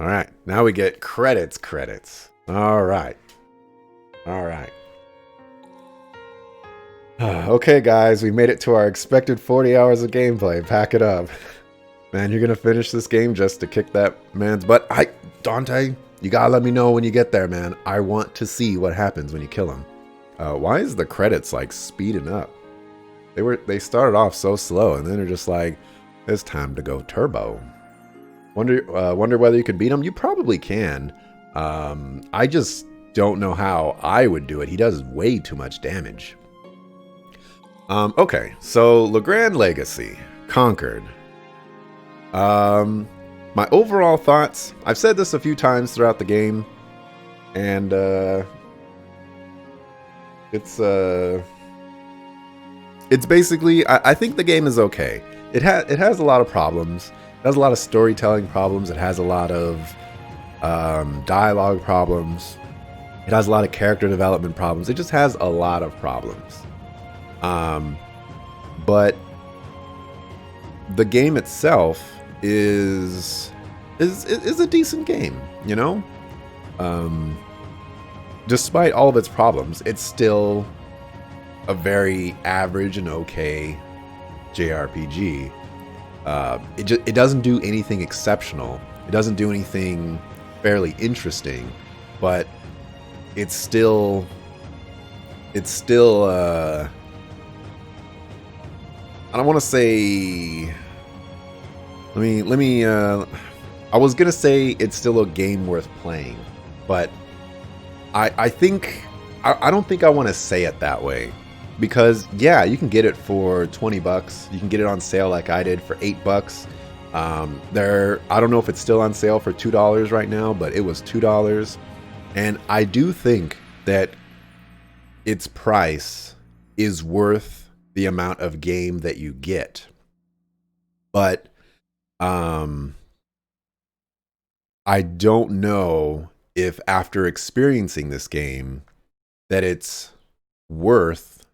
All right. Now we get credits. All right. Okay, guys, we made it to our expected 40 hours of gameplay. Pack it up. Man, you're going to finish this game just to kick that man's butt. Dante, you got to let me know when you get there, man. I want to see what happens when you kill him. Why is the credits like speeding up? They started off so slow, and then they're just like, it's time to go turbo. Wonder whether you can beat him. You probably can. I just don't know how I would do it. He does way too much damage. Okay, so Legrand Legacy conquered. My overall thoughts. I've said this a few times throughout the game, and it's basically, I think the game is okay. It has a lot of problems. It has a lot of storytelling problems. It has a lot of dialogue problems. It has a lot of character development problems. It just has a lot of problems. But the game itself is a decent game, you know? Despite all of its problems, it's still a very average and okay JRPG. It doesn't do anything exceptional. It doesn't do anything fairly interesting, but it's still I don't want to say. Let me. I was gonna say it's still a game worth playing, but I think I don't think I want to say it that way, because yeah, you can get it for $20. You can get it on sale like I did for $8. I don't know if it's still on sale for $2 right now, but it was $2, and I do think that its price is worth the amount of game that you get. But I don't know if after experiencing this game that it's worth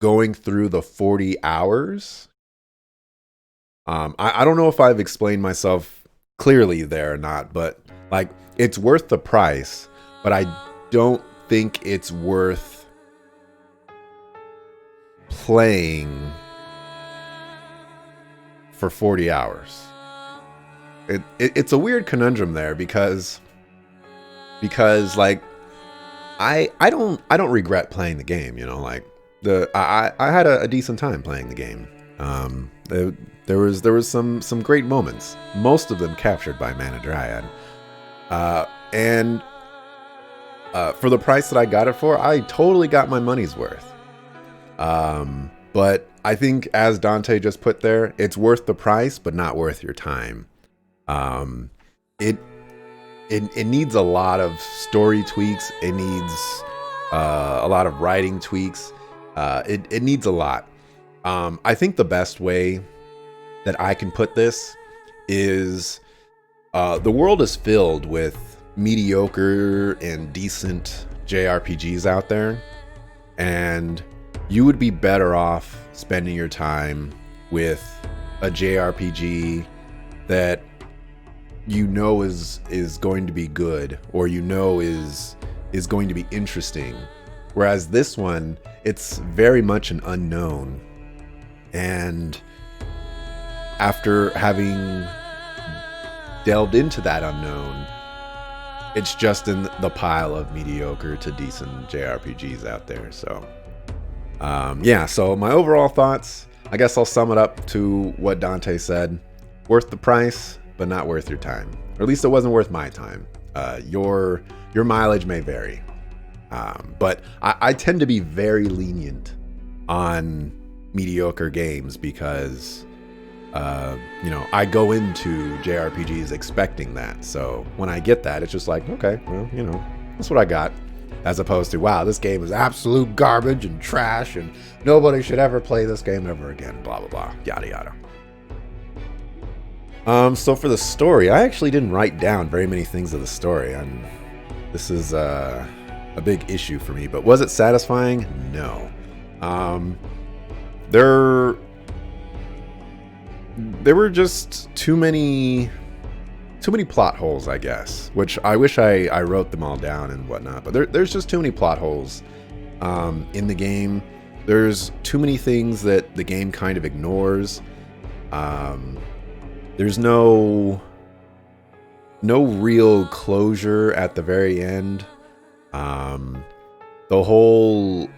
going through the 40 hours. I don't know if I've explained myself clearly there or not, but like, it's worth the price, but I don't think it's worth playing for 40 hours. It's a weird conundrum there, because like I don't regret playing the game, you know, like I had a decent time playing the game. There was some great moments, most of them captured by Mana Dryad, and for the price that I got it for, I totally got my money's worth. But I think, as Dante just put there, it's worth the price, but not worth your time. It needs a lot of story tweaks. It needs a lot of writing tweaks. It needs a lot. I think the best way that I can put this is the world is filled with mediocre and decent JRPGs out there, and you would be better off spending your time with a JRPG that you know is going to be good, or you know is going to be interesting. Whereas this one, it's very much an unknown, and after having delved into that unknown, it's just in the pile of mediocre to decent JRPGs out there. So yeah, so my overall thoughts, I guess I'll sum it up to what Dante said. Worth the price, but not worth your time. Or at least it wasn't worth my time. Your mileage may vary. But I tend to be very lenient on mediocre games, because I go into JRPGs expecting that. So when I get that, it's just like, okay, well, that's what I got. As opposed to, wow, this game is absolute garbage and trash, and nobody should ever play this game ever again, blah, blah, blah, yada, yada. So for the story, I actually didn't write down very many things of the story, and this is a big issue for me. But was it satisfying? No. there were just too many plot holes, I guess, which I wish I wrote them all down and whatnot, but there's just too many plot holes in the game. There's too many things that the game kind of ignores. There's no real closure at the very end. The whole...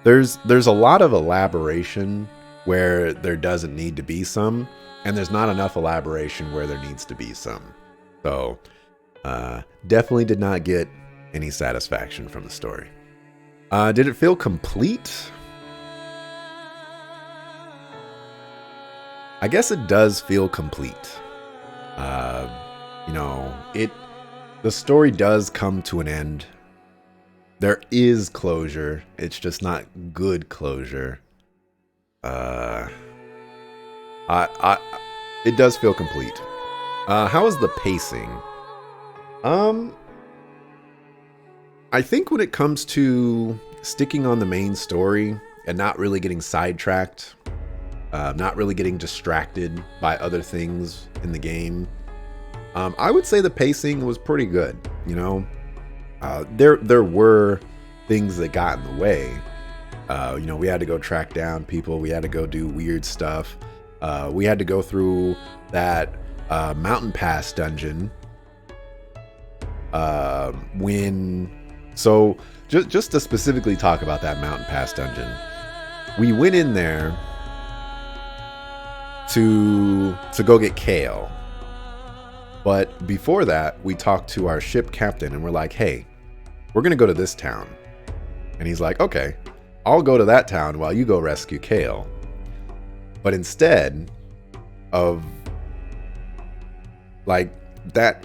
There's a lot of elaboration where there doesn't need to be some, and there's not enough elaboration where there needs to be some. So, definitely did not get any satisfaction from the story. Did it feel complete? I guess it does feel complete. The story does come to an end. There is closure. It's just not good closure. It does feel complete. How is the pacing? I think when it comes to sticking on the main story and not really getting sidetracked, not really getting distracted by other things in the game, I would say the pacing was pretty good. There were things that got in the way. We had to go track down people. We had to go do weird stuff. We had to go through that mountain pass dungeon. Just to specifically talk about that mountain pass dungeon, we went in there to go get Kale. But before that, we talked to our ship captain and we're like, hey, we're going to go to this town. And he's like, okay, I'll go to that town while you go rescue Kale. But instead of like that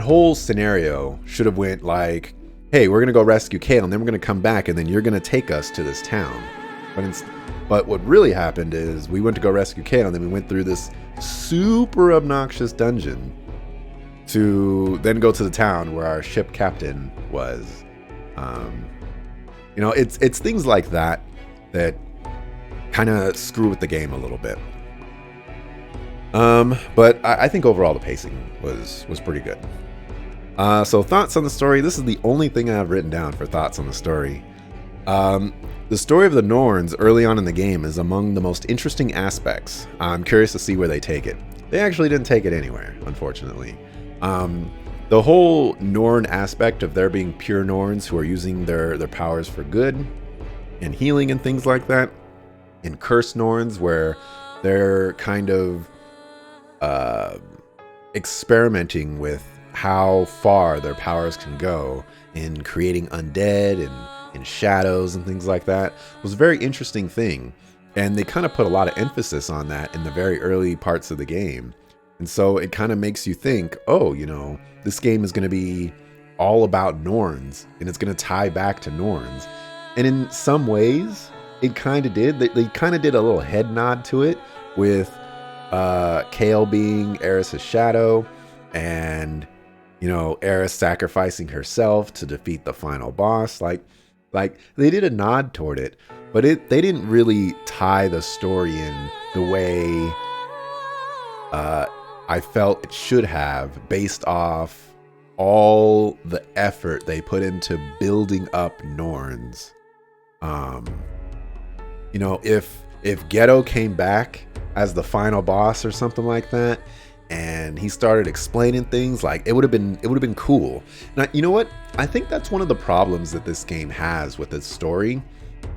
whole scenario should have went like, hey, we're going to go rescue Kale and then we're going to come back and then you're going to take us to this town. But what really happened is we went to go rescue Kale and then we went through this super obnoxious dungeon to then go to the town where our ship captain was. It's things like that kind of screw with the game a little bit. But I think overall the pacing was pretty good. So thoughts on the story. This is the only thing I've written down for thoughts on the story. The story of the Norns early on in the game is among the most interesting aspects. I'm curious to see where they take it. They actually didn't take it anywhere, unfortunately. The whole Norn aspect of there being pure Norns who are using their powers for good and healing and things like that, and cursed Norns where they're kind of experimenting with how far their powers can go in creating undead and shadows and things like that was a very interesting thing. And they kind of put a lot of emphasis on that in the very early parts of the game. And so it kind of makes you think, oh, this game is going to be all about Norns and it's going to tie back to Norns. And in some ways, it kind of did. They kind of did a little head nod to it with Kale being Eris's shadow and, Eris sacrificing herself to defeat the final boss. Like they did a nod toward it, but they didn't really tie the story in the way I felt it should have, based off all the effort they put into building up Norns. If Ghetto came back as the final boss or something like that, and he started explaining things, like it would have been cool. Now, you know what? I think that's one of the problems that this game has with its story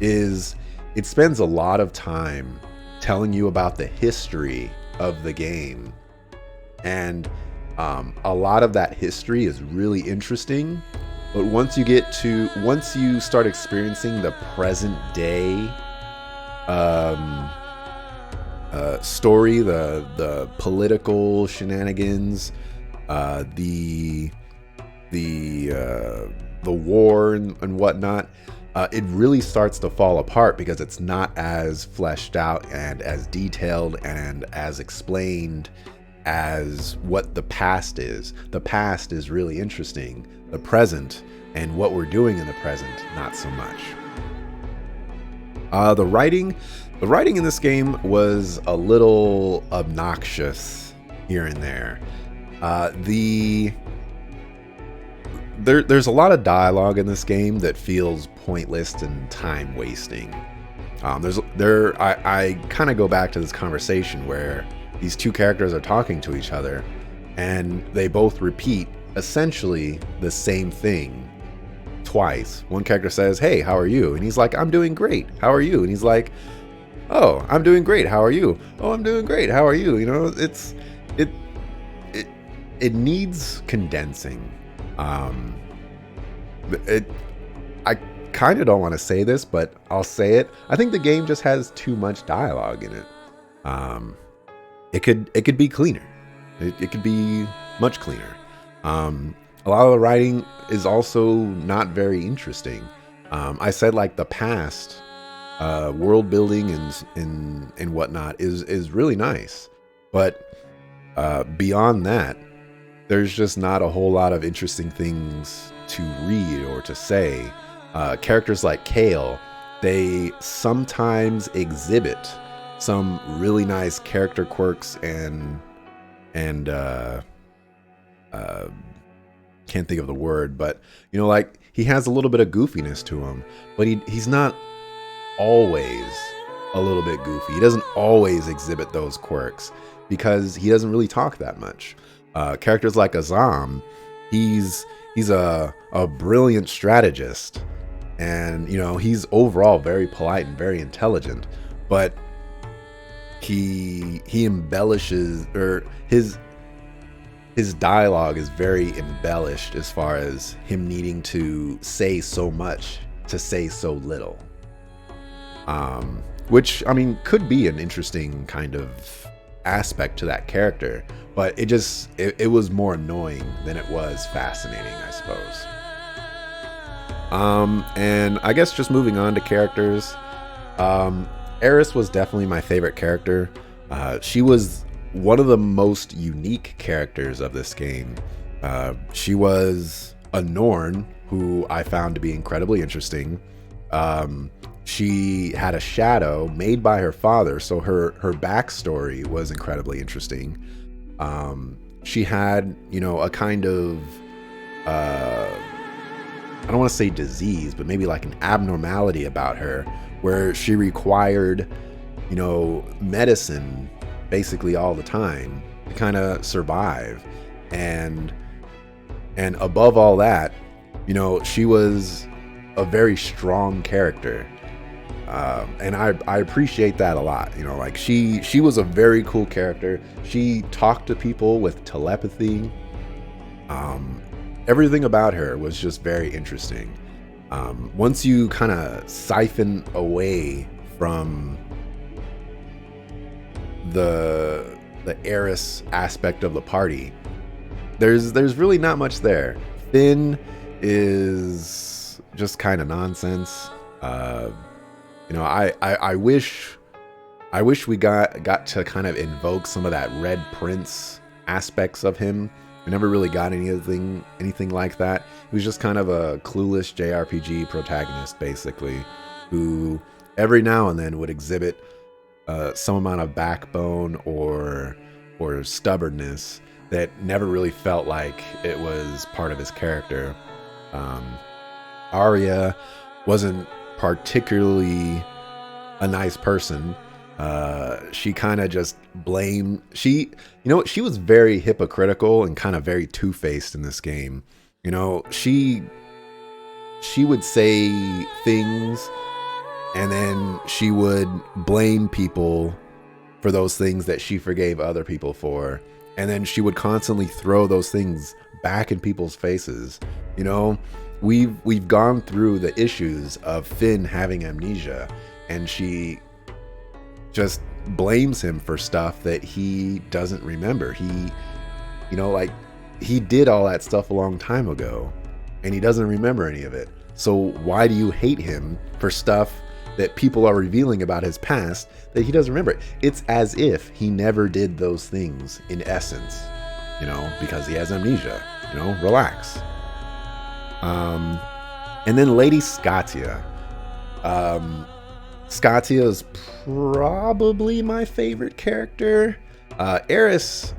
is it spends a lot of time telling you about the history of the game. And a lot of that history is really interesting. But once you start experiencing the present day story, the political shenanigans, the war and whatnot, it really starts to fall apart because it's not as fleshed out and as detailed and as explained as what the past is. The past is really interesting. The present and what we're doing in the present, not so much. The writing in this game was a little obnoxious here and there. There's a lot of dialogue in this game that feels pointless and time wasting. I kind of go back to this conversation where these two characters are talking to each other, and they both repeat essentially the same thing twice. One character says, "Hey, how are you?" And he's like, "I'm doing great. How are you?" And he's like, "Oh, I'm doing great. How are you?" "Oh, I'm doing great. How are you?" You know, it needs condensing. I kind of don't want to say this, but I'll say it. I think the game just has too much dialogue in it. It could be cleaner. It could be much cleaner. A lot of the writing is also not very interesting. I said like the past, world building and whatnot is really nice, but beyond that, there's just not a whole lot of interesting things to read or to say. Characters like Kale, they sometimes exhibit some really nice character quirks and can't think of the word, but you know, like he has a little bit of goofiness to him, but he's not always a little bit goofy. He doesn't always exhibit those quirks because he doesn't really talk that much. Characters like Azam, he's a brilliant strategist, and you know, he's overall very polite and very intelligent, but he embellishes, or his dialogue is very embellished as far as him needing to say so much to say so little, which I mean could be an interesting kind of aspect to that character, but it was more annoying than it was fascinating, I suppose. And I guess just moving on to characters, Eris was definitely my favorite character. She was one of the most unique characters of this game. She was a Norn, who I found to be incredibly interesting. She had a shadow made by her father, so her backstory was incredibly interesting. She had, you know, a kind of, I don't want to say disease, but maybe like an abnormality about her, where she required, you know, medicine basically all the time to kind of survive. And above all that, you know, she was a very strong character. And I appreciate that a lot. You know, like she was a very cool character. She talked to people with telepathy. Everything about her was just very interesting. Once you kind of siphon away from the Eris aspect of the party, there's really not much there. Finn is just kind of nonsense. You know, I wish we got to kind of invoke some of that Red Prince aspects of him. We never really got anything like that. He was just kind of a clueless JRPG protagonist, basically, who every now and then would exhibit some amount of backbone or stubbornness that never really felt like it was part of his character. Arya wasn't particularly a nice person. She kind of just blamed, she was very hypocritical and kind of very two-faced in this game. You know, she would say things and then she would blame people for those things that she forgave other people for, and then she would constantly throw those things back in people's faces. You know, we've gone through the issues of Finn having amnesia, and she just blames him for stuff that he doesn't remember. He, you know, like, he did all that stuff a long time ago and he doesn't remember any of it. So why do you hate him for stuff that people are revealing about his past that he doesn't remember? It's as if he never did those things in essence, you know, because he has amnesia. You know, relax. And then Lady Scotia. Scotia is probably my favorite character. Eris,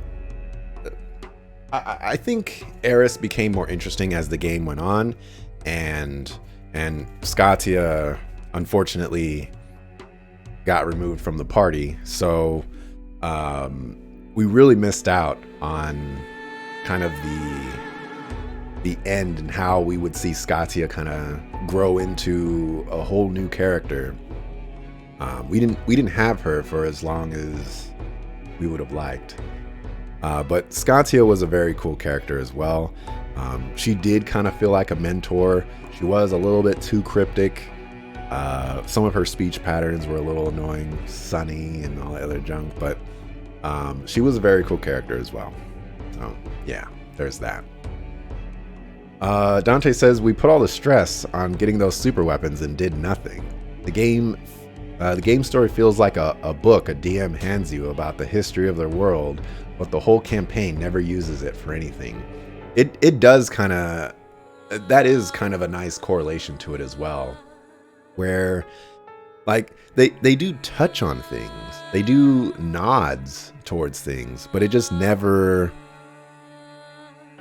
I think Eris became more interesting as the game went on, and Scotia unfortunately got removed from the party. So we really missed out on kind of the end and how we would see Scotia kind of grow into a whole new character. We didn't have her for as long as we would have liked. But Scotia was a very cool character as well. She did kind of feel like a mentor. She was a little bit too cryptic. Some of her speech patterns were a little annoying, Sunny and all that other junk, but she was a very cool character as well. So yeah, there's that. Dante says, we put all the stress on getting those super weapons and did nothing. The game story feels like a book a DM hands you about the history of their world, but the whole campaign never uses it for anything. It does kind of, that is kind of a nice correlation to it as well, where like they do touch on things, they do nods towards things, but it just never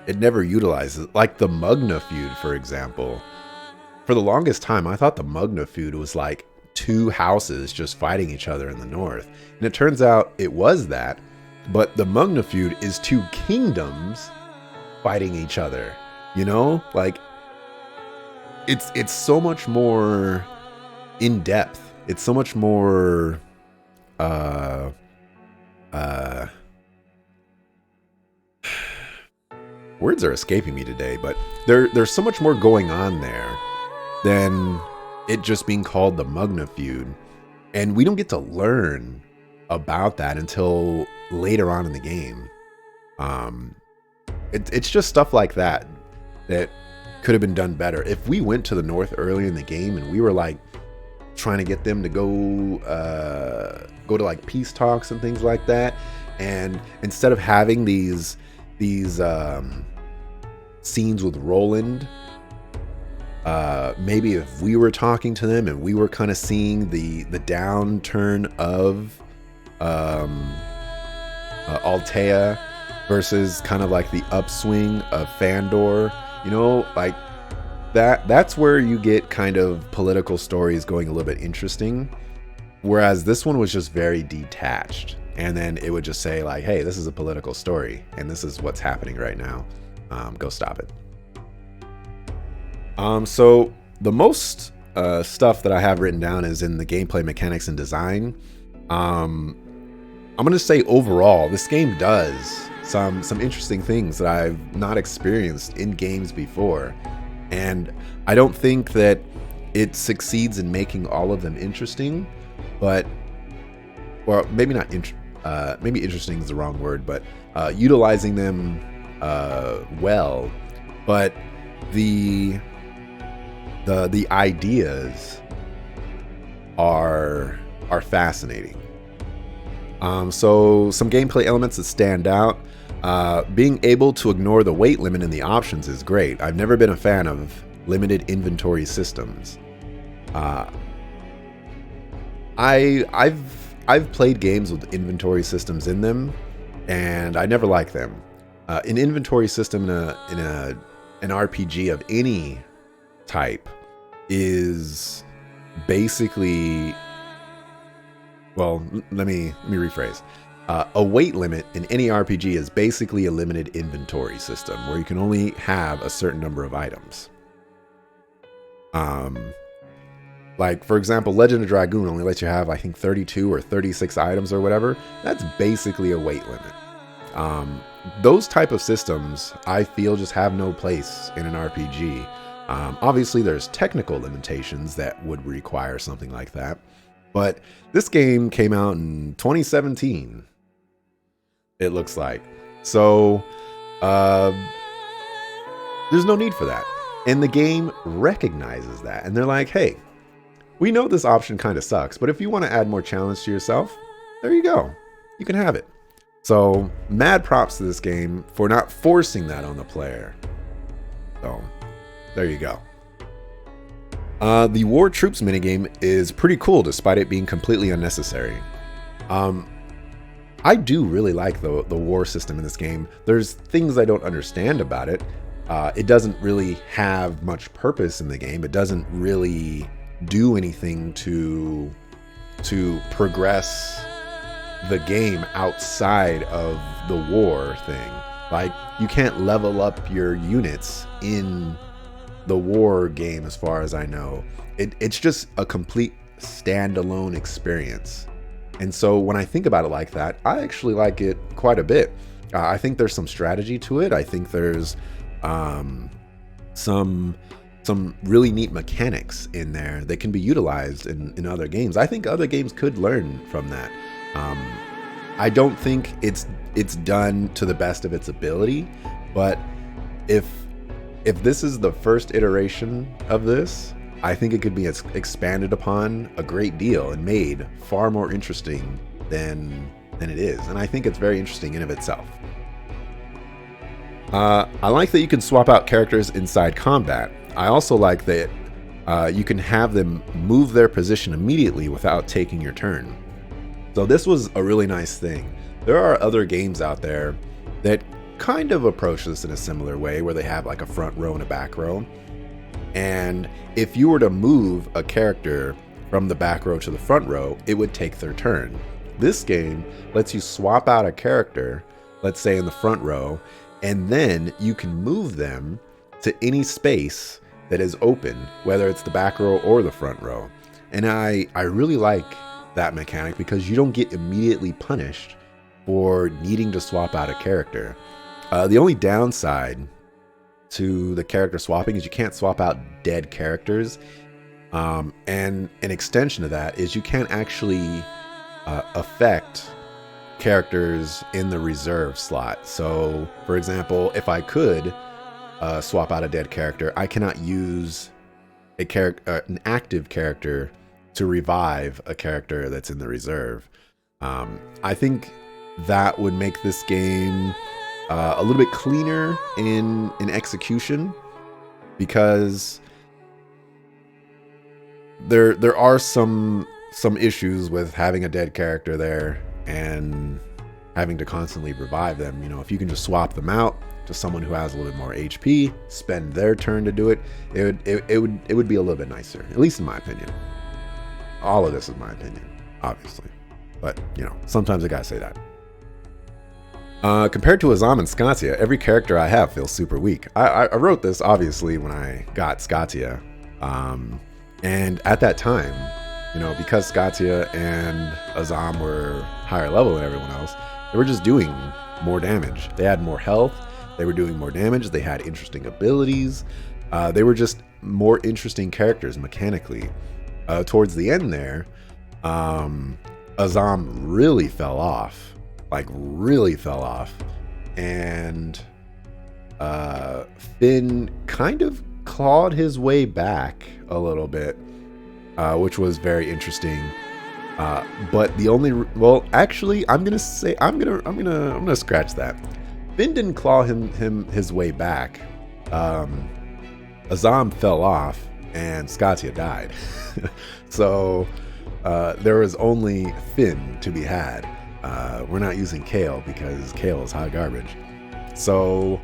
utilizes, like the Mugna feud, for example. For the longest time, I thought the Mugna feud was like two houses just fighting each other in the north, and it turns out it was that, but the Mugna feud is two kingdoms fighting each other, you know? Like it's so much more in depth, it's so much more words are escaping me today, but there's so much more going on there than it just being called the Mugna feud, and we don't get to learn about that until later on in the game. It's just stuff like that could have been done better. If we went to the north early in the game and we were like trying to get them to go to like peace talks and things like that, and instead of having these scenes with Roland, maybe if we were talking to them and we were kind of seeing the downturn of Altea versus kind of like the upswing of Fandor, you know, like that's where you get kind of political stories going a little bit interesting, whereas this one was just very detached, and then it would just say like, hey, this is a political story and this is what's happening right now, go stop it. So the most stuff that I have written down is in the gameplay mechanics and design. I'm gonna say overall this game does some interesting things that I've not experienced in games before, and I don't think that it succeeds in making all of them interesting, but, or maybe not maybe interesting is the wrong word, but utilizing them well, but the ideas are fascinating. So some gameplay elements that stand out. Being able to ignore the weight limit in the options is great. I've never been a fan of limited inventory systems. I've played games with inventory systems in them, and I never like them. An inventory system in an RPG of any type is basically, well, let me rephrase. A weight limit in any RPG is basically a limited inventory system where you can only have a certain number of items. Like, for example, Legend of Dragoon only lets you have, I think, 32 or 36 items or whatever. That's basically a weight limit. Those type of systems, I feel, just have no place in an RPG. Obviously, there's technical limitations that would require something like that. But this game came out in 2017, it looks like. So, there's no need for that. And the game recognizes that. And they're like, hey, we know this option kind of sucks, but if you want to add more challenge to yourself, there you go. You can have it. So, mad props to this game for not forcing that on the player. So, there you go. The War Troops minigame is pretty cool despite it being completely unnecessary. I do really like the war system in this game. There's things I don't understand about it. It doesn't really have much purpose in the game. It doesn't really do anything to progress the game outside of the war thing. Like, you can't level up your units in the war game as far as I know. It's just a complete standalone experience. And so when I think about it like that, I actually like it quite a bit. I think there's some strategy to it. I think there's some really neat mechanics in there that can be utilized in other games. I think other games could learn from that. I don't think it's done to the best of its ability, but if this is the first iteration of this, I think it could be expanded upon a great deal and made far more interesting than it is. And I think it's very interesting in of itself. I like that you can swap out characters inside combat. I also like that you can have them move their position immediately without taking your turn. So this was a really nice thing. There are other games out there that kind of approach this in a similar way, where they have like a front row and a back row. And if you were to move a character from the back row to the front row, it would take their turn. This game lets you swap out a character, let's say in the front row, and then you can move them to any space that is open, whether it's the back row or the front row. And I really like that mechanic because you don't get immediately punished for needing to swap out a character. The only downside to the character swapping is you can't swap out dead characters. And an extension of that is you can't actually affect characters in the reserve slot. So, for example, if I could swap out a dead character, I cannot use an active character to revive a character that's in the reserve. I think that would make this game a little bit cleaner in execution, because there are some issues with having a dead character there and having to constantly revive them. You know, if you can just swap them out to someone who has a little bit more HP, spend their turn to do it, it would be a little bit nicer, at least in my opinion. All of this is my opinion, obviously, but you know, sometimes I gotta say that. Compared to Azam and Scotia, every character I have feels super weak. I wrote this obviously when I got Scotia, and at that time, you know, because Scotia and Azam were higher level than everyone else, they were just doing more damage. They had more health, they were doing more damage, they had interesting abilities, they were just more interesting characters mechanically. Towards the end there, Azam really fell off. And Finn kind of clawed his way back a little bit, which was very interesting. But the only, well, actually, I'm gonna scratch that. Finn didn't claw his way back. Azam fell off, and Scotia died. So there was only Finn to be had. We're not using Kale because Kale is hot garbage. So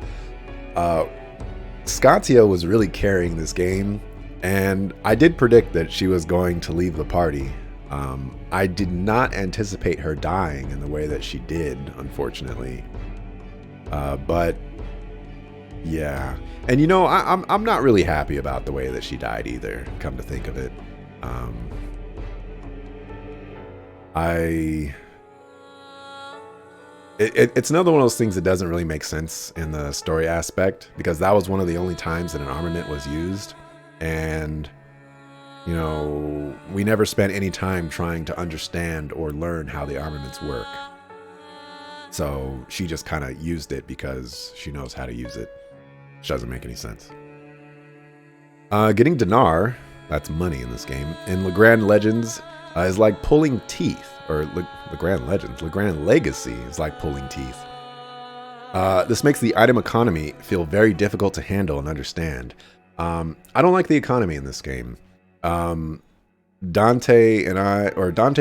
Scotia was really carrying this game, and I did predict that she was going to leave the party. I did not anticipate her dying in the way that she did, unfortunately. But yeah, and you know, I'm not really happy about the way that she died either, come to think of it. It's another one of those things that doesn't really make sense in the story aspect, because that was one of the only times that an armament was used, and you know, we never spent any time trying to understand or learn how the armaments work. So she just kind of used it because she knows how to use it, which doesn't make any sense. Getting dinar, that's money in this game, in Legrand Legends is like pulling teeth, or Legrand Legacy is like pulling teeth. This makes the item economy feel very difficult to handle and understand. I don't like the economy in this game. Um, Dante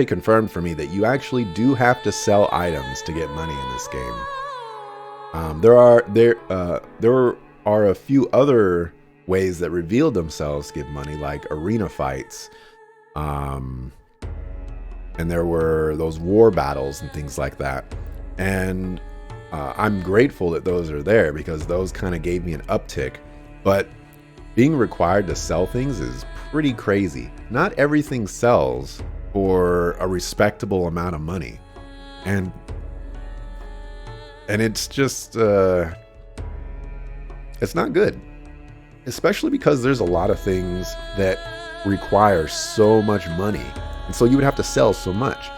confirmed for me that you actually do have to sell items to get money in this game. There are a few other ways that reveal themselves to give money, like arena fights, and there were those war battles and things like that. And I'm grateful that those are there because those kind of gave me an uptick. But being required to sell things is pretty crazy. Not everything sells for a respectable amount of money. And it's just, it's not good. Especially because there's a lot of things that require so much money. And so you would have to sell so much.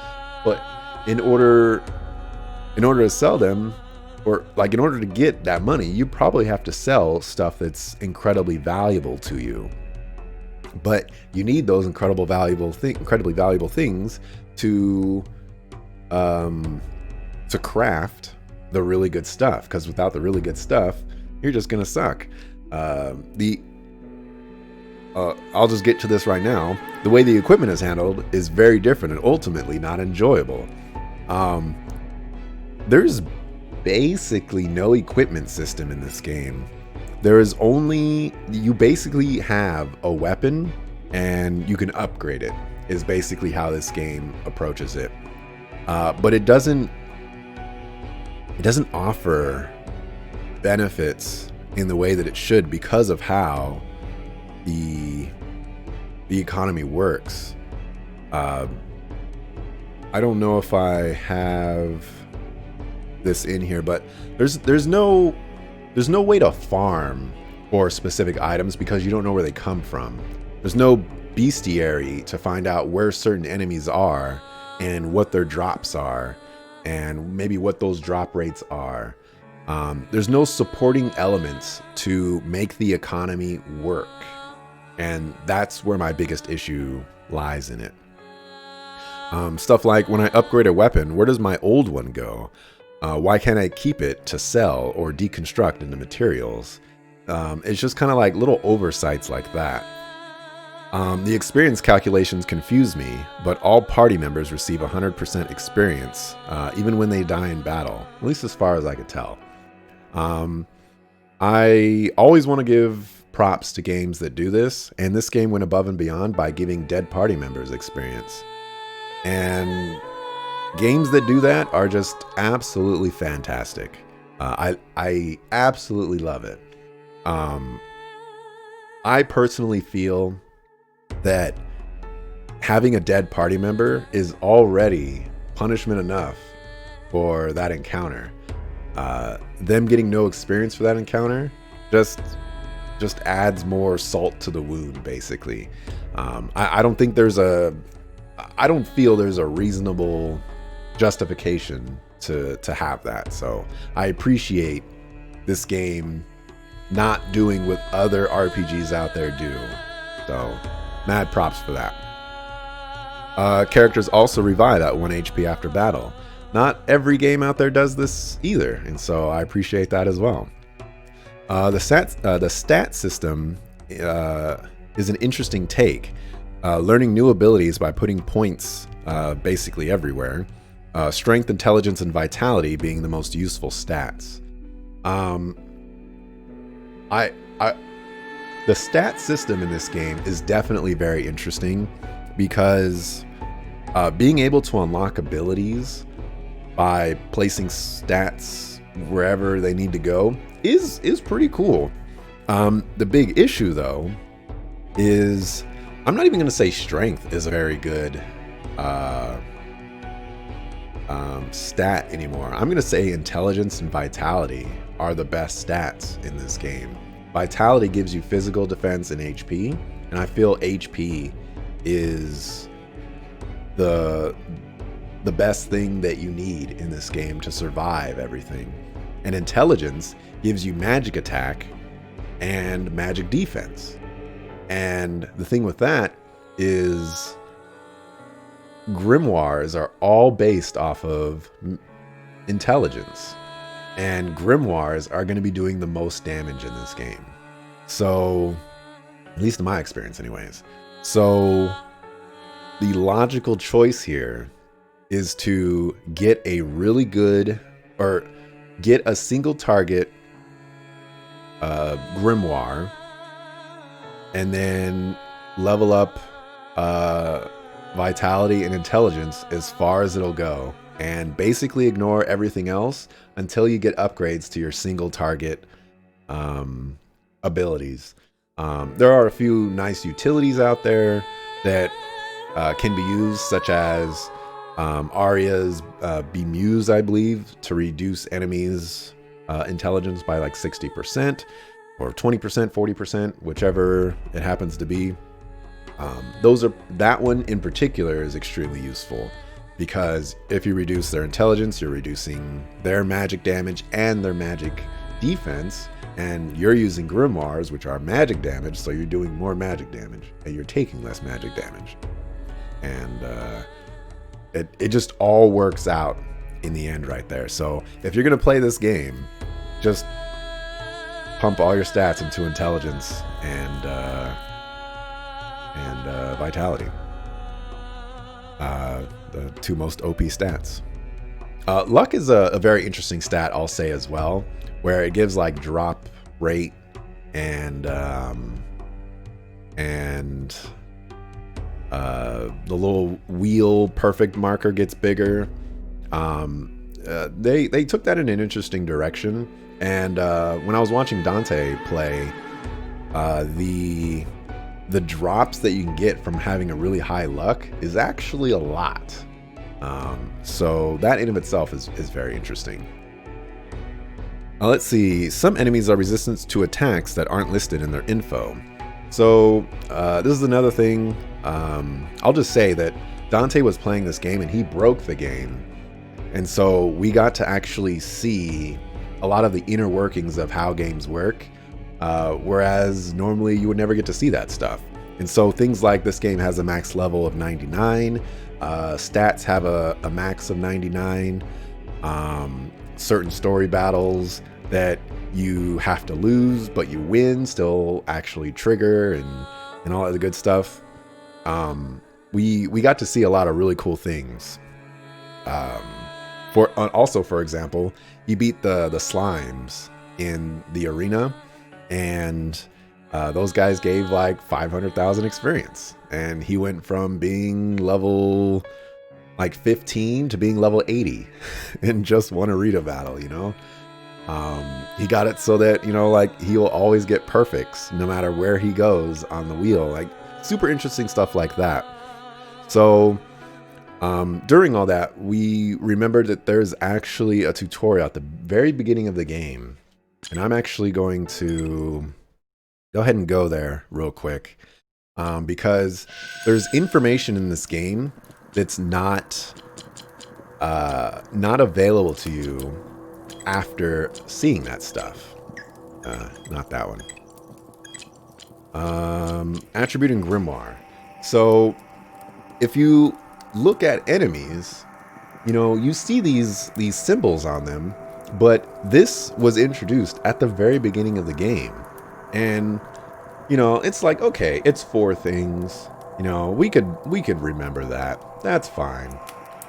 But in order to sell them, or like in order to get that money, you probably have to sell stuff that's incredibly valuable to you. But you need those incredibly valuable things to craft the really good stuff. Because without the really good stuff, you're just gonna suck. I'll just get to this right now. The way the equipment is handled is very different and ultimately not enjoyable. There's basically no equipment system in this game. You basically have a weapon and you can upgrade it, is basically how this game approaches it. But it doesn't offer benefits in the way that it should because of how the economy works. I don't know if I have this in here, but there's no way to farm for specific items because you don't know where they come from. There's no bestiary to find out where certain enemies are and what their drops are and maybe what those drop rates are. There's no supporting elements to make the economy work. And that's where my biggest issue lies in it. Stuff like when I upgrade a weapon, where does my old one go? Why can't I keep it to sell or deconstruct into materials? It's just kind of like little oversights like that. The experience calculations confuse me, but all party members receive 100% experience, even when they die in battle, at least as far as I could tell. I always want to give props to games that do this, and this game went above and beyond by giving dead party members experience. And games that do that are just absolutely fantastic. I absolutely love it. I personally feel that having a dead party member is already punishment enough for that encounter. Them getting no experience for that encounter just adds more salt to the wound, basically. I don't feel there's a reasonable justification to have that. So I appreciate this game not doing what other RPGs out there do. So mad props for that. Characters also revive at 1 HP after battle. Not every game out there does this either, and so I appreciate that as well. The stat system is an interesting take. Learning new abilities by putting points basically everywhere. Strength, intelligence, and vitality being the most useful stats. The stat system in this game is definitely very interesting because being able to unlock abilities by placing stats wherever they need to go is pretty cool. The big issue though is I'm not even going to say strength is a very good stat anymore. I'm going to say intelligence and vitality are the best stats in this game. Vitality gives you physical defense and HP, and I feel HP is the best thing that you need in this game to survive everything. And intelligence gives you magic attack and magic defense. And the thing with that is grimoires are all based off of intelligence. And grimoires are going to be doing the most damage in this game. So, at least in my experience anyways. So the logical choice here is to get a really good, or get a single target grimoire, and then level up vitality and intelligence as far as it'll go, and basically ignore everything else until you get upgrades to your single target abilities. There are a few nice utilities out there that can be used, such as Arya's Bemuse, I believe, to reduce enemies' intelligence by like 60%, or 20%, 40%, whichever it happens to be. That one in particular is extremely useful, because if you reduce their intelligence, you're reducing their magic damage and their magic defense, and you're using grimoires, which are magic damage, so you're doing more magic damage and you're taking less magic damage. And it just all works out in the end right there. So if you're gonna play this game, just pump all your stats into intelligence and vitality, the two most OP stats. Luck is a very interesting stat, I'll say, as well, where it gives like drop rate and the little wheel perfect marker gets bigger. They took that in an interesting direction, and when I was watching Dante play, the drops that you can get from having a really high luck is actually a lot. So that in of itself is very interesting. Let's see. Some enemies are resistant to attacks that aren't listed in their info. So this is another thing. I'll just say that Dante was playing this game and he broke the game. And so we got to actually see a lot of the inner workings of how games work. Whereas normally you would never get to see that stuff. And so things like this game has a max level of 99. Stats have a max of 99. Certain story battles that you have to lose but you win still actually trigger, and all that good stuff. We got to see a lot of really cool things. For example, he beat the slimes in the arena, and those guys gave like 500,000 experience, and he went from being level like 15 to being level 80 in just one arena battle, you know. He got it so that, you know, like he'll always get perfects no matter where he goes on the wheel. Like super interesting stuff like that. So during all that, we remembered that there's actually a tutorial at the very beginning of the game, and I'm actually going to go ahead and go there real quick, because there's information in this game that's not available to you after seeing that stuff. Not that one. Attribute and grimoire. So if you look at enemies, you know, you see these symbols on them, but this was introduced at the very beginning of the game. And, you know, it's like, okay, it's 4 things. You know, we could remember that. That's fine.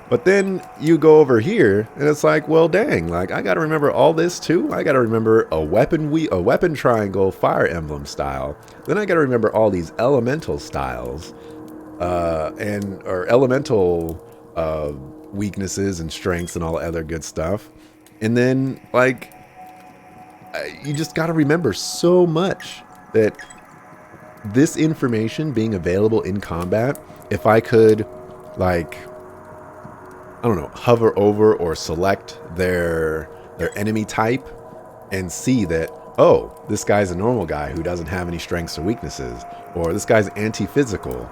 But then you go over here and it's like, well, dang, like I got to remember all this too. I got to remember a weapon triangle fire emblem style. Then I got to remember all these elemental styles, or elemental weaknesses and strengths and all the other good stuff. And then like you just got to remember so much that this information being available in combat, if I could, like, I don't know, hover over or select their enemy type and see that, oh, this guy's a normal guy who doesn't have any strengths or weaknesses, or this guy's anti-physical.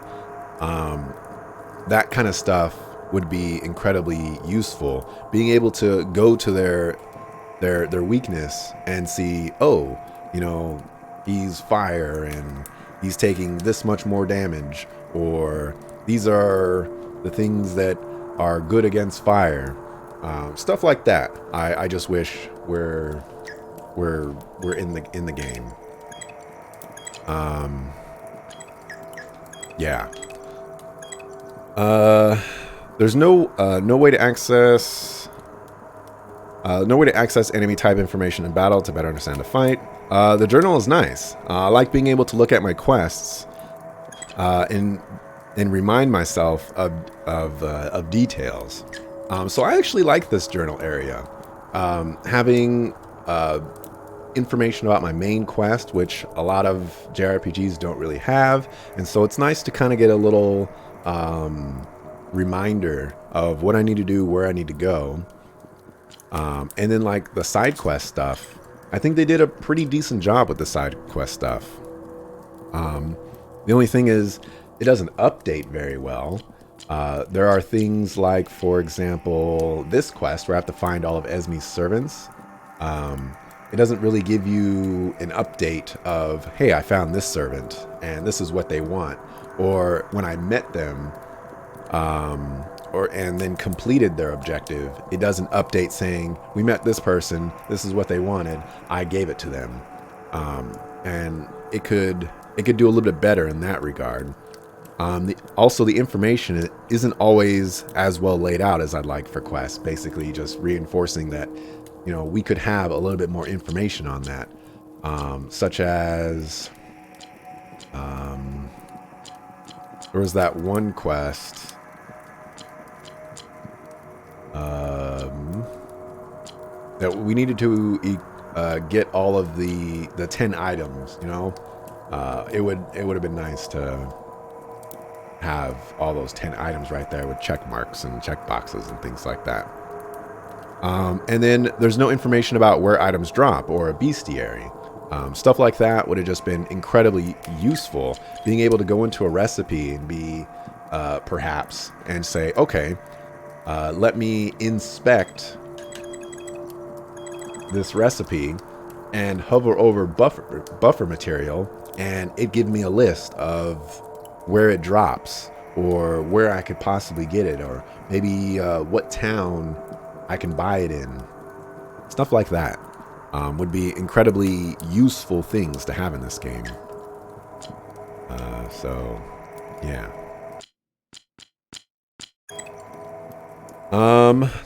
That kind of stuff would be incredibly useful. Being able to go to their weakness and see, oh, you know, he's fire and he's taking this much more damage, or these are the things that are good against fire, stuff like that. I just wish we're in the game. Yeah. There's no way to access enemy type information in battle to better understand the fight. The journal is nice. I like being able to look at my quests and remind myself of details. So I actually like this journal area. Having information about my main quest, which a lot of JRPGs don't really have, and so it's nice to kind of get a little reminder of what I need to do, where I need to go. And then like the side quest stuff, I think they did a pretty decent job with the side quest stuff. The only thing is it doesn't update very well. There are things like, for example, this quest where I have to find all of Esme's servants. It doesn't really give you an update of, hey, I found this servant and this is what they want. Or when I met them, and then completed their objective, it doesn't update saying, we met this person, this is what they wanted, I gave it to them. And it could do a little bit better in that regard. Also, the information isn't always as well laid out as I'd like for quests, basically just reinforcing that, you know, we could have a little bit more information on that. Such as, there was that one quest, that we needed to get all of the 10 items, you know. It would have been nice to have all those 10 items right there with check marks and check boxes and things like that. And then there's no information about where items drop or a bestiary. Stuff like that would have just been incredibly useful. Being able to go into a recipe and be perhaps and say, okay, let me inspect this recipe and hover over buffer material, and it gives me a list of where it drops or where I could possibly get it, or maybe what town I can buy it in. Stuff like that would be incredibly useful things to have in this game. So, yeah.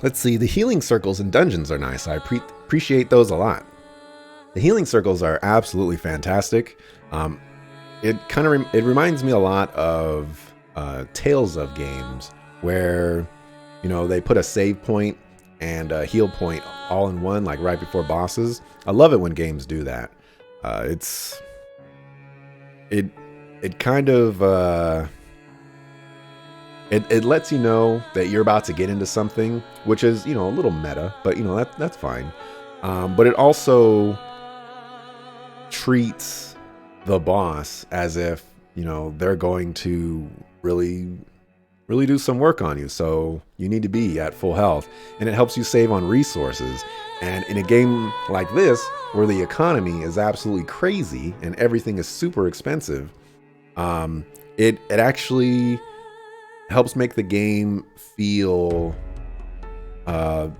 Let's see. The healing circles in dungeons are nice. I appreciate those a lot. The healing circles are absolutely fantastic. It kind of it reminds me a lot of Tales of games where, you know, they put a save point and a heal point all in one, like right before bosses. I love it when games do that. It kind of it lets you know that you're about to get into something, which is, you know, a little meta, but you know, that's fine. But it also treats the boss as if, you know, they're going to really do some work on you, so you need to be at full health, and it helps you save on resources. And in a game like this, where the economy is absolutely crazy and everything is super expensive, it actually helps make the game feel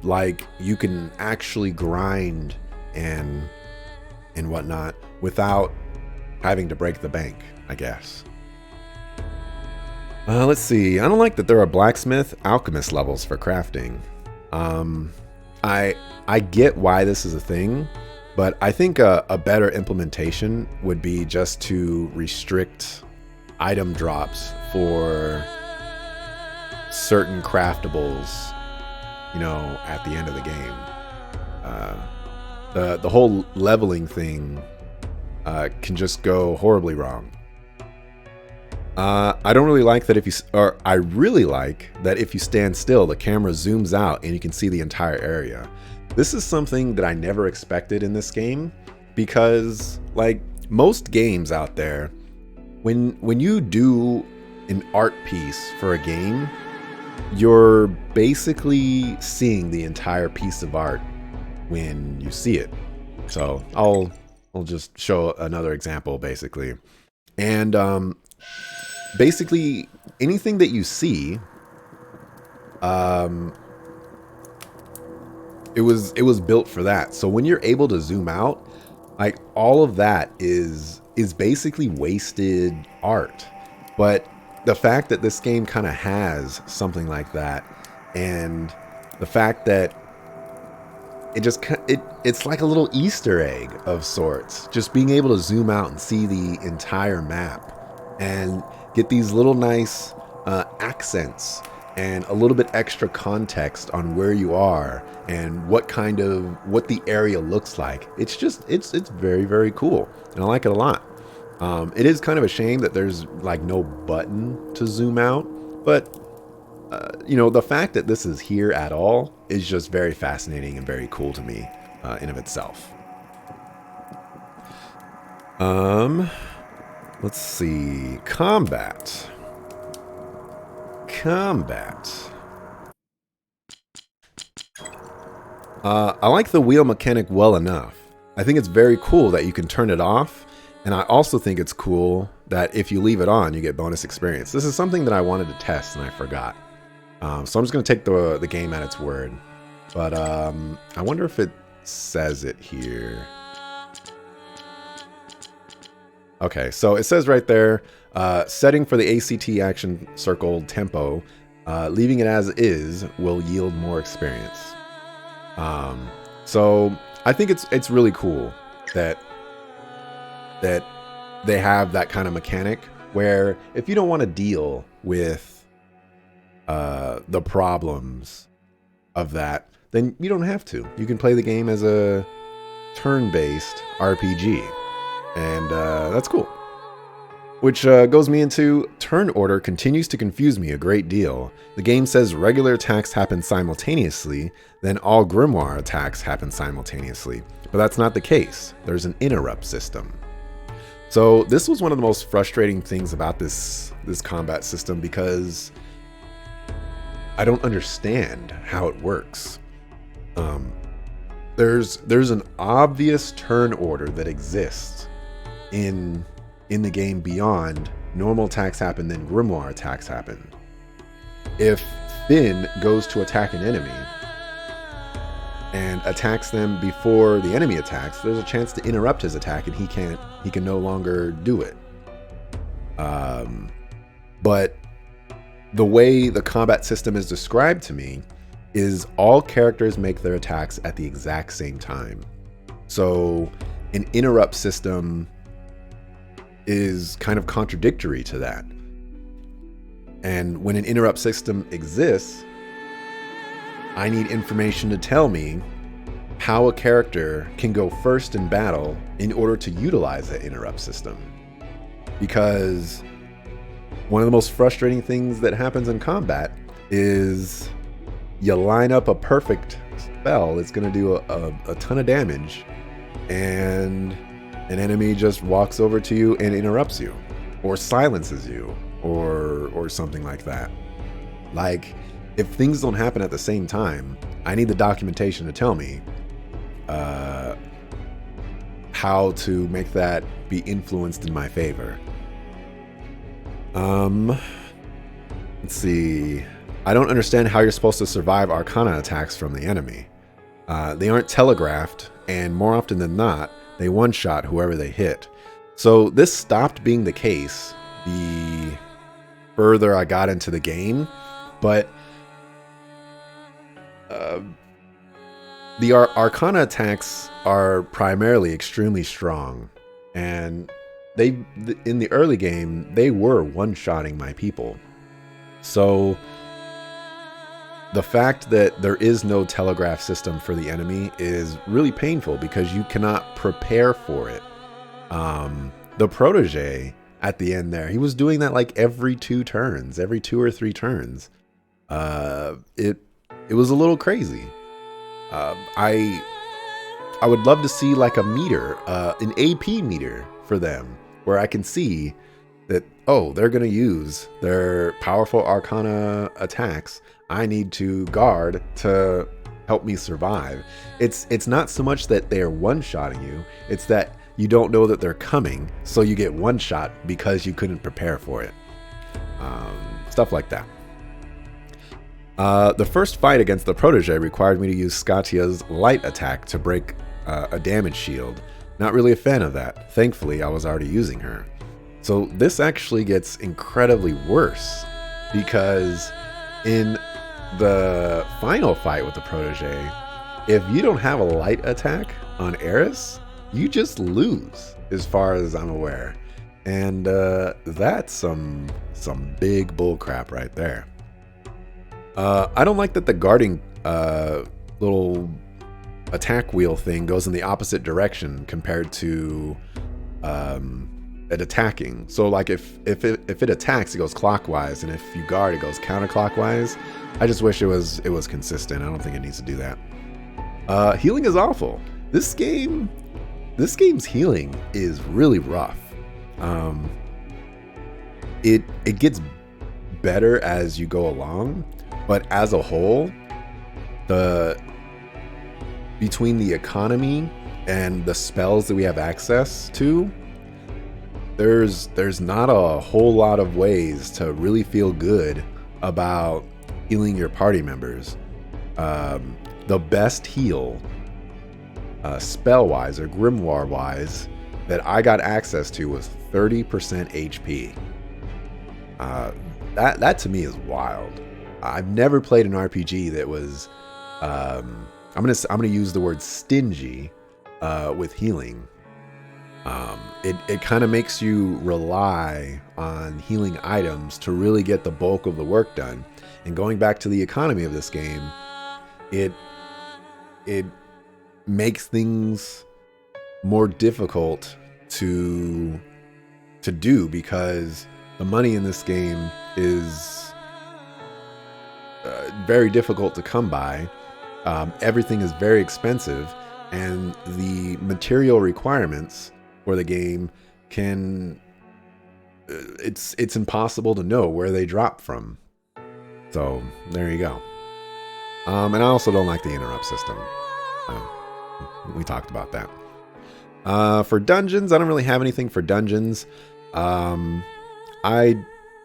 like you can actually grind and whatnot without having to break the bank, I guess. Let's see. I don't like that there are blacksmith, alchemist levels for crafting. I get why this is a thing, but I think a better implementation would be just to restrict item drops for certain craftables, you know, at the end of the game. The whole leveling thing can just go horribly wrong. I don't really like that I really like that if you stand still, the camera zooms out and you can see the entire area. This is something that I never expected in this game, because like most games out there, when you do an art piece for a game, you're basically seeing the entire piece of art when you see it. So I'll just show another example basically. And basically anything that you see, it was built for that. So when you're able to zoom out, like all of that is basically wasted art. But the fact that this game kind of has something like that, and the fact that it's like a little Easter egg of sorts, just being able to zoom out and see the entire map and get these little nice accents and a little bit extra context on where you are and what the area looks like. It's very, very cool, and I like it a lot. It is kind of a shame that there's like no button to zoom out, but the fact that this is here at all is just very fascinating and very cool to me in of itself. Let's see. Combat. I like the wheel mechanic well enough. I think it's very cool that you can turn it off, and I also think it's cool that if you leave it on, you get bonus experience. This is something that I wanted to test and I forgot. So I'm just going to take the game at its word. But I wonder if it says it here. Okay, so it says right there, setting for the ACT action circle tempo, leaving it as is will yield more experience. So I think it's really cool that they have that kind of mechanic where if you don't want to deal with the problems of that, then you don't have to. You can play the game as a turn-based RPG, and that's cool. Which goes me into turn order continues to confuse me a great deal. The game says regular attacks happen simultaneously, then all grimoire attacks happen simultaneously. But that's not the case. There's an interrupt system. So this was one of the most frustrating things about this combat system, because I don't understand how it works. There's an obvious turn order that exists in the game beyond normal attacks happen, then grimoire attacks happen. If Finn goes to attack an enemy and attacks them before the enemy attacks, there's a chance to interrupt his attack and he can no longer do it. But the way the combat system is described to me is all characters make their attacks at the exact same time. So an interrupt system is kind of contradictory to that. And when an interrupt system exists, I need information to tell me how a character can go first in battle in order to utilize that interrupt system. Because one of the most frustrating things that happens in combat is you line up a perfect spell that's going to do a ton of damage, and an enemy just walks over to you and interrupts you, or silences you, or something like that. Like, if things don't happen at the same time, I need the documentation to tell me how to make that be influenced in my favor. Let's see. I don't understand how you're supposed to survive Arcana attacks from the enemy. They aren't telegraphed, and more often than not, they one-shot whoever they hit. So this stopped being the case the further I got into the game, but the Arcana attacks are primarily extremely strong, and in the early game, they were one-shotting my people. So the fact that there is no telegraph system for the enemy is really painful, because you cannot prepare for it. The protege at the end there, he was doing that like every 2 or 3 turns. It was a little crazy. I would love to see like a meter, an AP meter for them, where I can see that, oh, they're going to use their powerful Arcana attacks. I need to guard to help me survive. It's not so much that they're one-shotting you, it's that you don't know that they're coming, so you get one-shot because you couldn't prepare for it. Stuff like that. The first fight against the protege required me to use Scatia's light attack to break a damage shield. Not really a fan of that. Thankfully, I was already using her. So this actually gets incredibly worse because in the final fight with the protege, if you don't have a light attack on Eris, you just lose, as far as I'm aware. And that's some big bullcrap right there. I don't like that the guarding little attack wheel thing goes in the opposite direction compared to it attacking. So like if it attacks, it goes clockwise, and if you guard, it goes counterclockwise. I just wish it was consistent. I don't think it needs to do that. Healing is awful. This game's healing is really rough. It gets better as you go along, but as a whole, between the economy and the spells that we have access to, there's not a whole lot of ways to really feel good about healing your party members. The best heal, spell-wise or grimoire-wise, that I got access to was 30% HP. That to me is wild. I've never played an RPG that was I'm gonna use the word stingy with healing. It kind of makes you rely on healing items to really get the bulk of the work done. And going back to the economy of this game, it makes things more difficult to do, because the money in this game is very difficult to come by. Everything is very expensive, and the material requirements for the game it's impossible to know where they drop from. So there you go. And I also don't like the interrupt system. We talked about that. For dungeons, I don't really have anything for dungeons. I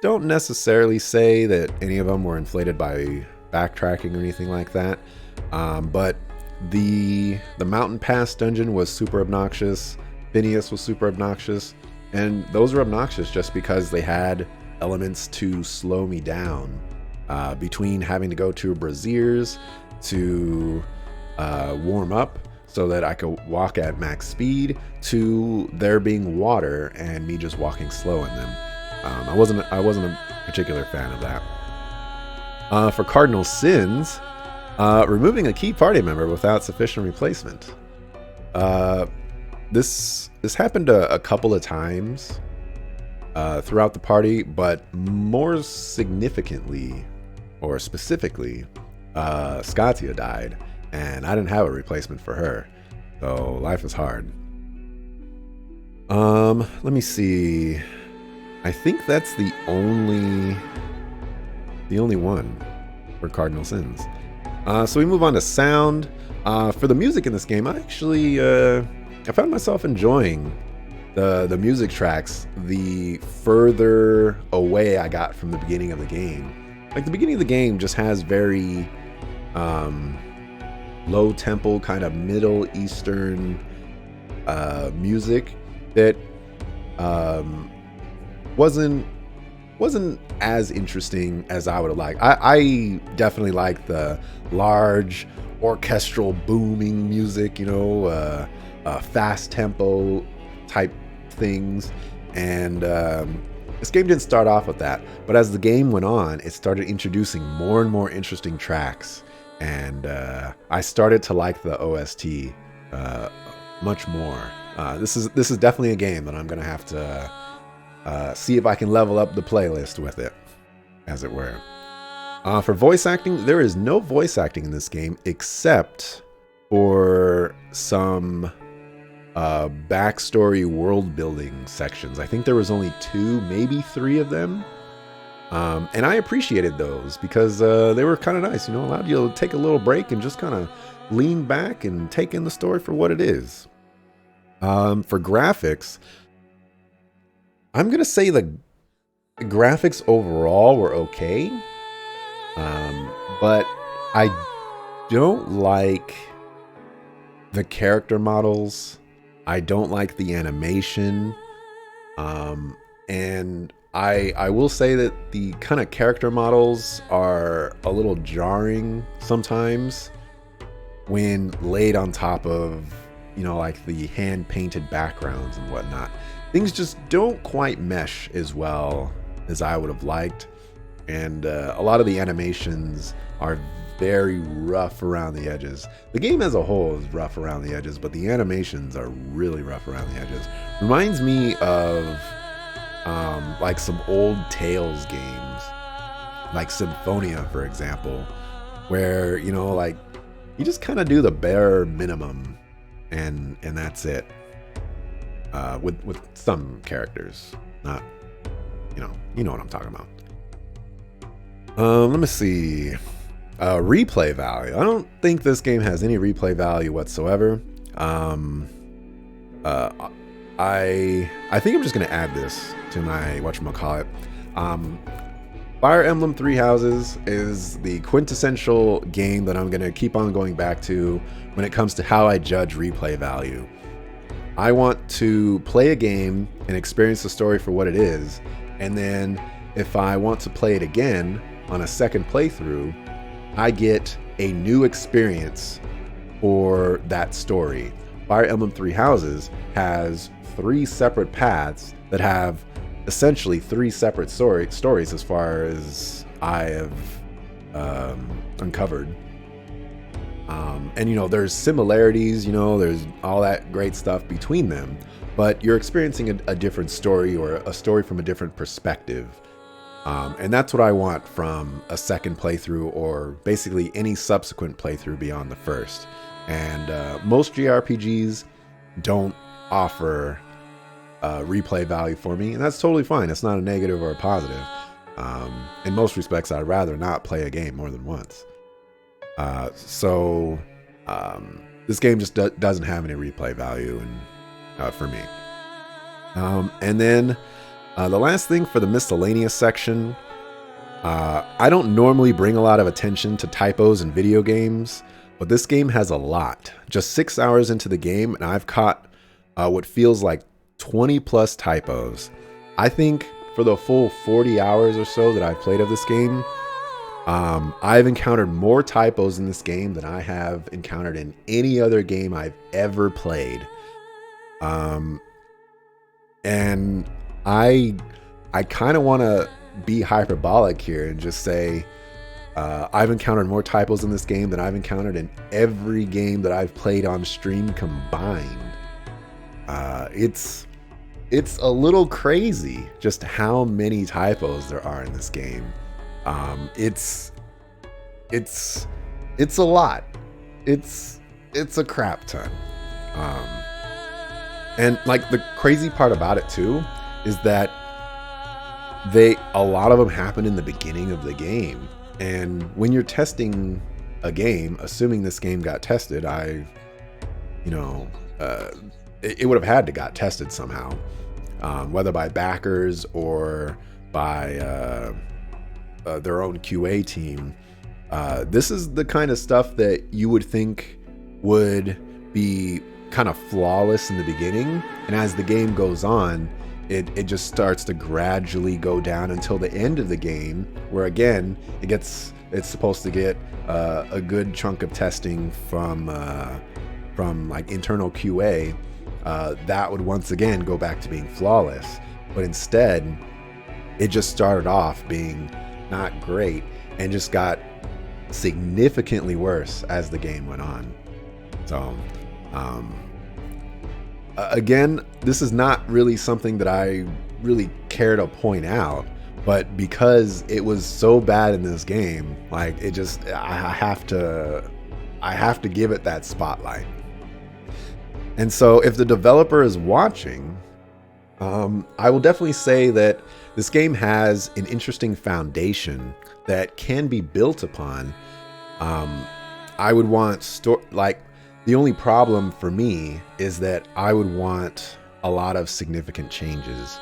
don't necessarily say that any of them were inflated by backtracking or anything like that. But the Mountain Pass dungeon was super obnoxious. Phineas was super obnoxious. And those are obnoxious just because they had elements to slow me down. Between having to go to a Brazier's to warm up so that I could walk at max speed, to there being water and me just walking slow in them. I wasn't a particular fan of that. For cardinal sins, removing a key party member without sufficient replacement. This happened a couple of times throughout the party, but more significantly or specifically, Scatia died, and I didn't have a replacement for her, so life is hard. Let me see. I think that's the only one for cardinal sins. So we move on to sound. For the music in this game, I actually I found myself enjoying the music tracks the further away I got from the beginning of the game. Like, the beginning of the game just has very low tempo, kind of Middle Eastern music that wasn't as interesting as I would have liked. I definitely like the large orchestral booming music, fast tempo type things, and this game didn't start off with that, but as the game went on, it started introducing more and more interesting tracks, and I started to like the OST much more. This is definitely a game that I'm gonna have to see if I can level up the playlist with it, as it were. For voice acting, there is no voice acting in this game except for some backstory world building sections. I think there was only 2, maybe 3 of them. And I appreciated those because they were kind of nice, allowed you to take a little break and just kind of lean back and take in the story for what it is. For graphics, I'm going to say the graphics overall were okay. But I don't like the character models. I don't like the animation. And I will say that the kind of character models are a little jarring sometimes when laid on top of, like the hand painted backgrounds and whatnot. Things just don't quite mesh as well as I would have liked. And a lot of the animations are very rough around the edges. The game as a whole is rough around the edges, but the animations are really rough around the edges. Reminds me of like some old Tales games, like Symphonia, for example, where, like you just kind of do the bare minimum and that's it. With some characters, not, you know what I'm talking about. Let me see. Replay value. I don't think this game has any replay value whatsoever. I think I'm just gonna add this to my whatchamacallit. Fire Emblem Three Houses is the quintessential game that I'm gonna keep on going back to when it comes to how I judge replay value. I want to play a game and experience the story for what it is, and then if I want to play it again on a second playthrough, I get a new experience for that story. Fire Emblem Three Houses has 3 separate paths that have essentially 3 separate stories as far as I have uncovered. And there's similarities, there's all that great stuff between them, but you're experiencing a different story, or a story from a different perspective. And that's what I want from a second playthrough, or basically any subsequent playthrough beyond the first. And most JRPGs don't offer replay value for me, and that's totally fine. It's not a negative or a positive. In most respects, I'd rather not play a game more than once. So this game just doesn't have any replay value for me. And then the last thing for the miscellaneous section, I don't normally bring a lot of attention to typos in video games, but this game has a lot. Just 6 hours into the game, and I've caught what feels like 20 plus typos. I think for the full 40 hours or so that I've played of this game, I've encountered more typos in this game than I have encountered in any other game I've ever played. And I kind of want to be hyperbolic here and just say I've encountered more typos in this game than I've encountered in every game that I've played on stream combined. It's a little crazy just how many typos there are in this game. It's a lot. It's a crap ton. And like the crazy part about it too is that a lot of them happen in the beginning of the game. And when you're testing a game, assuming this game got tested, it would have had to got tested somehow, whether by backers or by their own QA team. This is the kind of stuff that you would think would be kind of flawless in the beginning, and as the game goes on, it just starts to gradually go down until the end of the game, where again it's supposed to get a good chunk of testing from like internal QA. That would once again go back to being flawless, but instead it just started off being not great and just got significantly worse as the game went on. So again, this is not really something that I really care to point out, but because it was so bad in this game, like I have to give it that spotlight. And so if the developer is watching, I will definitely say that this game has an interesting foundation that can be built upon. I would want the only problem for me is that I would want a lot of significant changes.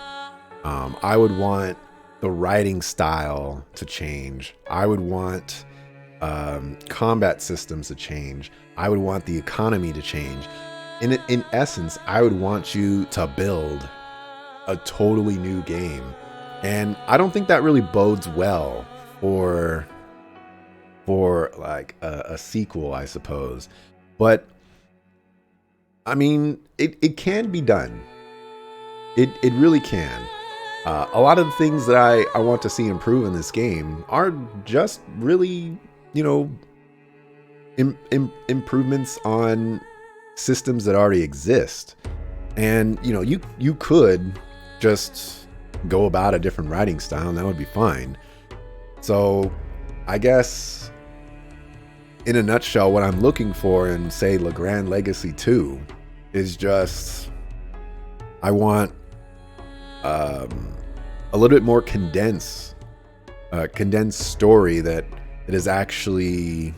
I would want the writing style to change. I would want combat systems to change. I would want the economy to change. In essence, I would want you to build a totally new game. And I don't think that really bodes well for like a sequel, I suppose. But I mean, it can be done. It really can. A lot of the things that I want to see improve in this game are just really, you know, improvements on systems that already exist. And, you know, you could just go about a different writing style and that would be fine. So I guess in a nutshell, what I'm looking for in, say, Legrand Legacy 2 is just, I want a little bit more condensed story that is actually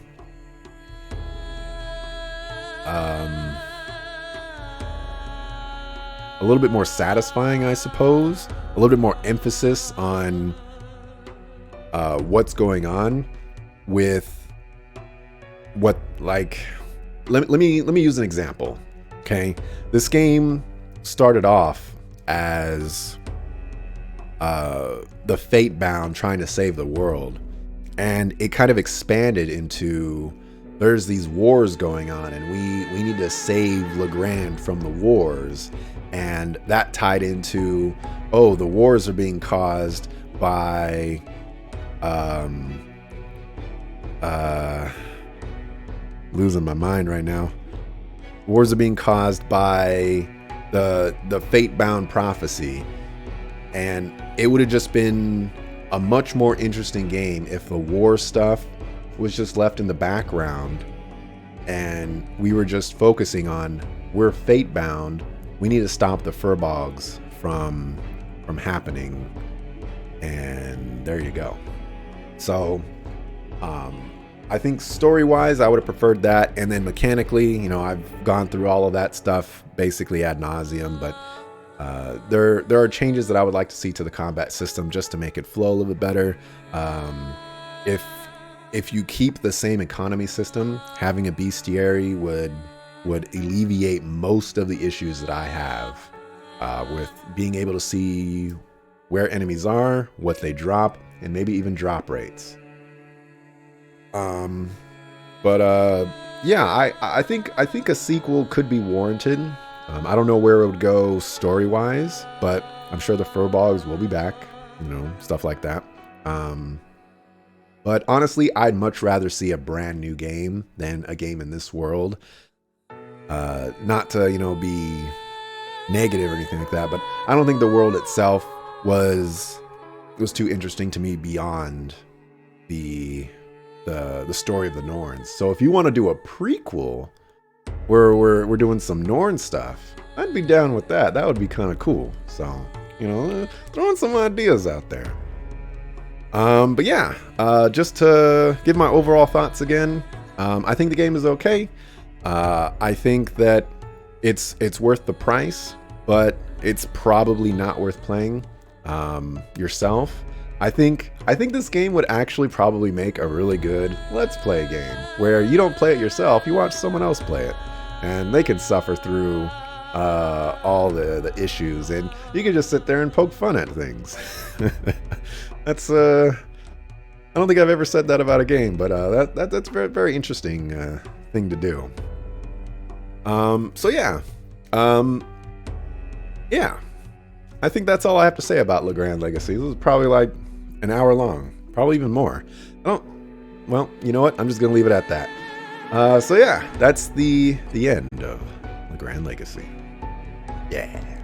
a little bit more satisfying, I suppose. A little bit more emphasis on what's going on with what, like, let me use an example. Okay, this game started off as the fate-bound trying to save the world, and it kind of expanded into, there's these wars going on and we need to save Legrand from the wars. And that tied into, oh, the wars are being caused by losing my mind right now. Wars are being caused by the fate-bound prophecy. And it would have just been a much more interesting game if the war stuff was just left in the background and we were just focusing on, we're fate-bound, we need to stop the furbogs from happening, and there you go. So I think story-wise, I would have preferred that, and then mechanically, you know, I've gone through all of that stuff basically ad nauseum, but there are changes that I would like to see to the combat system just to make it flow a little bit better. If you keep the same economy system, having a bestiary would alleviate most of the issues that I have with being able to see where enemies are, what they drop, and maybe even drop rates. Yeah, I think a sequel could be warranted. I don't know where it would go story-wise, but I'm sure the furbogs will be back, you know, stuff like that. But honestly, I'd much rather see a brand new game than a game in this world. Not to, you know, be negative or anything like that, but I don't think the world itself was too interesting to me beyond the story of the Norns. So if you want to do a prequel where we're doing some Norn stuff, I'd be down with that. That would be kind of cool. So, you know, throwing some ideas out there. But yeah, just to give my overall thoughts again, I think the game is okay. I think that it's worth the price, but it's probably not worth playing yourself. I think this game would actually probably make a really good Let's Play game where you don't play it yourself, you watch someone else play it, and they can suffer through all the issues, and you can just sit there and poke fun at things. That's I don't think I've ever said that about a game, but that's very, very interesting thing to do. So yeah, yeah, I think that's all I have to say about Legrand Legacy. This was probably like an hour long, probably even more. Well, you know what? I'm just gonna leave it at that. So yeah, that's the end of Legrand Legacy. Yeah.